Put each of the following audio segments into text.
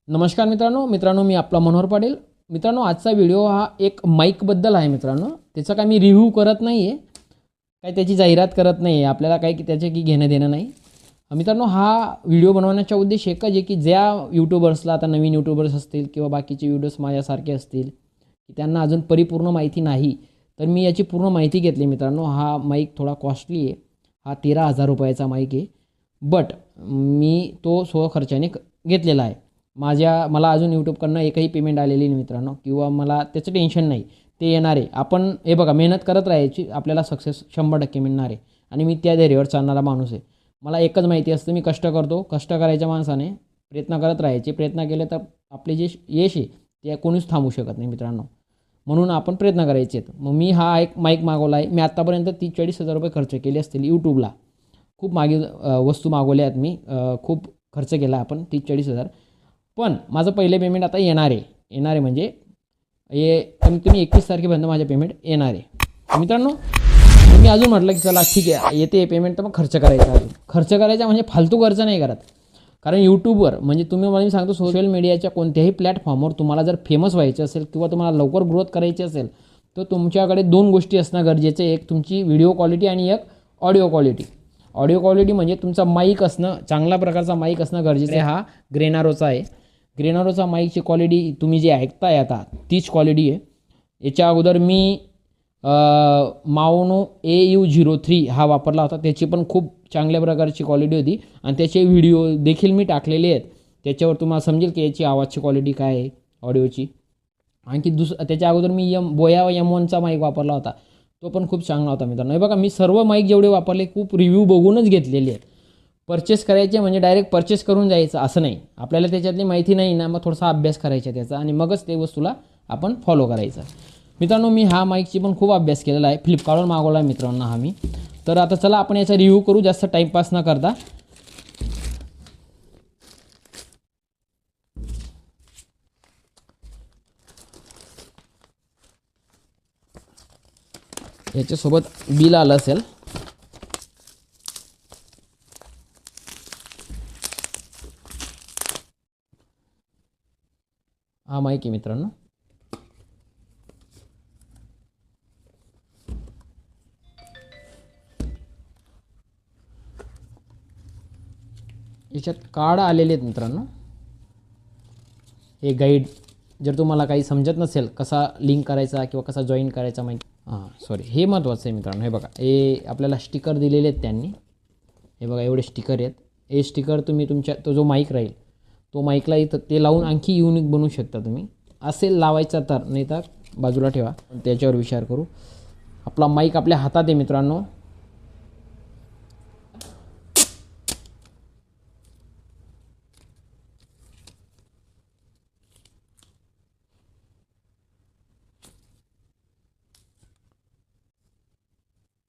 नमस्कार मित्रांनो मी आपला मनोहर पाटील। मित्रांनो आजचा व्हिडिओ हा एक माईकबद्दल आहे मित्रांनो। त्याचा काय मी रिव्ह्यू करत नाही आहे, काय त्याची जाहिरात करत नाही आहे, आपल्याला काही त्याचे की घेणं देणं नाही। मित्रांनो हा व्हिडिओ बनवण्याचा उद्देश एकच आहे की ज्या यूट्यूबर्सला आता नवीन यूट्यूबर्स असतील किंवा बाकीचे व्हिडिओज माझ्यासारखे असतील की त्यांना अजून परिपूर्ण माहिती नाही, तर मी याची पूर्ण माहिती घेतली मित्रांनो। हा माईक थोडा कॉस्टली आहे, हा 13,000 रुपयाचा माईक आहे, बट मी तो स्वखर्चाने घेतलेला आहे। मला अजून यूट्यूबकडनं एकही पेमेंट आलेली नाही मित्रांनो, किंवा मला त्याचं टेन्शन नाही, ते येणार आहे। आपण हे बघा मेहनत करत राहायची, आपल्याला सक्सेस 100% मिळणार आहे आणि मी त्या धैर्यावर चालणारा माणूस आहे। मला एकच माहिती असतं, मी कष्ट करतो, कष्ट करायच्या माणसाने प्रयत्न करत राहायचे, प्रयत्न केले तर आपले जे यश आहे ते कोणीच थांबवू शकत नाही मित्रांनो, म्हणून आपण प्रयत्न करायचे आहेत। मग मी हा एक माईक मागवला आहे। मी आत्तापर्यंत 30-40 हजार रुपये खर्च केले असतील यूट्यूबला, खूप मागे वस्तू मागवल्या आहेत मी, खूप खर्च केला आपण 30-40 हजार। पण माझं पहिले पेमेंट आता येणार आहे म्हणजे हे कमीत कमी 21 तारखेपर्यंत माझे पेमेंट येणार आहे मित्रांनो। मी अजून म्हटलं की चला ठीक आहे येते पेमेंट, तर मग खर्च करायचा, अजून खर्च करायचा म्हणजे फालतू खर्च नाही करत। कारण यूट्यूबवर म्हणजे मला मी सांगतो, सोशल मीडियाच्या कोणत्याही प्लॅटफॉर्मवर तुम्हाला जर फेमस व्हायचं असेल किंवा तुम्हाला लवकर ग्रोथ करायची असेल, तर तुमच्याकडे 2 गोष्टी असणं गरजेचं आहे। एक तुमची व्हिडिओ क्वालिटी आणि एक ऑडिओ क्वालिटी। ऑडिओ क्वालिटी म्हणजे तुमचा माईक असणं, चांगल्या प्रकारचा माईक असणं गरजेचं आहे। हा ग्रेनारोचा आहे। ग्रेनारोचा माईकची क्वालिटी तुम्ही जे ऐकताय आता तीच क्वालिटी आहे। याच्या अगोदर मी माउनो AU03 हा वापरला होता, त्याची पण खूप चांगल्या प्रकारची क्वालिटी होती आणि त्याचे व्हिडिओ देखील मी टाकलेले आहेत। त्याच्यावर तुम्हाला समजेल की याची आवाजची क्वालिटी काय आहे ऑडिओची। आणखी त्याच्या अगोदर मी बोया M1चा माईक वापरला होता, तो पण खूप चांगला होता मित्रांनो। हे बघा मी सर्व माईक जेवढे वापरले खूप रिव्ह्यू बघूनच घेतलेले आहेत। परचेस करायचे म्हणजे डायरेक्ट परचेस करून जायचं असं नाही, आपल्याला त्याच्यातली माहिती नाही ना, मग थोडासा अभ्यास करायचा त्याचा आणि मगच ते वस्तूला आपण फॉलो करायचं मित्रांनो। मी हा माईकची पण खूप अभ्यास केलेला आहे, फ्लिपकार्टवर मागवला आहे मित्रांनो हा मी। तर आता चला आपण याचा रिव्ह्यू करू, जास्त टाईमपास न करता। याच्यासोबत बिल आलं असेल, हा माईक आहे मित्रांनो। याच्यात कार्ड आलेले आहेत मित्रांनो, हे गाईड। जर तुम्हाला काही समजत नसेल कसा लिंक करायचा किंवा कसा जॉईन करायचा माईक, सॉरी हे महत्त्वाचं आहे मित्रांनो। हे बघा हे आपल्याला स्टिकर दिलेले आहेत त्यांनी, हे बघा एवढे स्टिकर आहेत। हे स्टिकर तुम्ही तुमच्या तो जो माईक राहील तो माईकला इथं ते लावून आणखी युनिक बनवू शकता तुम्ही, असेल लावायचा तर, नाही तर बाजूला ठेवा, त्याच्यावर विचार करू। आपला माईक आपल्या हातात आहे मित्रांनो।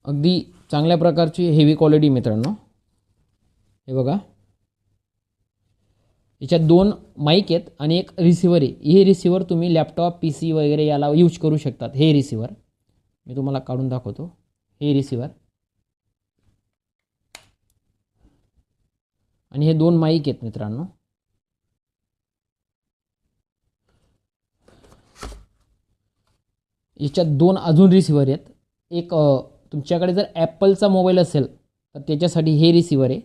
अगदी चांगल्या प्रकारची हेवी क्वालिटी मित्रांनो। हे बघा याच्यात 2 माईक आहेत आणि एक रिसिव्हर आहे। हे रिसिव्हर तुम्ही लॅपटॉप PC वगैरे याला यूज करू शकतात। हे रिसिव्हर मी तुम्हाला काढून दाखवतो, हे रिसिव्हर आणि हे 2 माईक आहेत मित्रांनो। याच्यात 2 अजून रिसिव्हर आहेत। एक तुमच्याकडे जर ॲपलचा मोबाईल असेल तर त्याच्यासाठी हे रिसिव्हर आहे,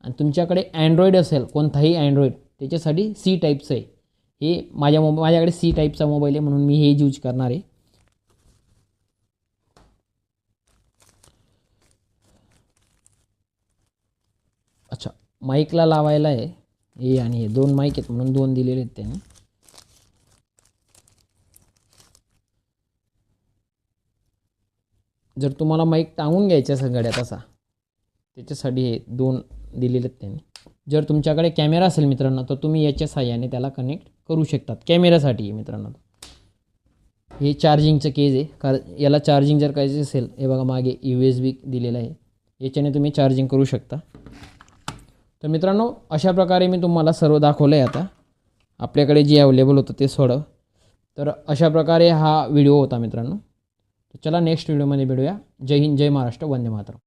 आणि तुमच्याकडे अँड्रॉईड असेल कोणताही अँड्रॉईड त्याच्यासाठी C टाईपचं आहे। हे माझ्याकडे C टाईपचा मोबाईल आहे म्हणून मी हे यूज करणार आहे। अच्छा, माईकला लावायला आहे हे, आणि हे 2 माईक आहेत म्हणून 2 दिलेले आहेत त्यांनी। जर तुम्हाला माईक टांगून घ्यायचा असेल गड्यात असा, त्याच्यासाठी हे 2 दिलेले आहेत त्यांनी। जर तुमच्याकडे कॅमेरा असेल मित्रांनो तर तुम्ही याच्या साहाय्याने त्याला कनेक्ट करू शकतात, कॅमेऱ्यासाठी आहे मित्रांनो। हे चार्जिंगचं केज आहे, कारण याला चार्जिंग जर करायचं असेल, हे बघा मागे USB दिलेलं आहे, याच्याने तुम्ही चार्जिंग करू शकता। तर मित्रांनो अशा प्रकारे मी तुम्हाला सर्व दाखवलं आहे आता आपल्याकडे जे अवेलेबल होतं ते सोडव। तर अशा प्रकारे हा व्हिडिओ होता मित्रांनो। तर चला नेक्स्ट व्हिडिओमध्ये भेटूया। जय हिंद, जय महाराष्ट्र, वंदे मातरम।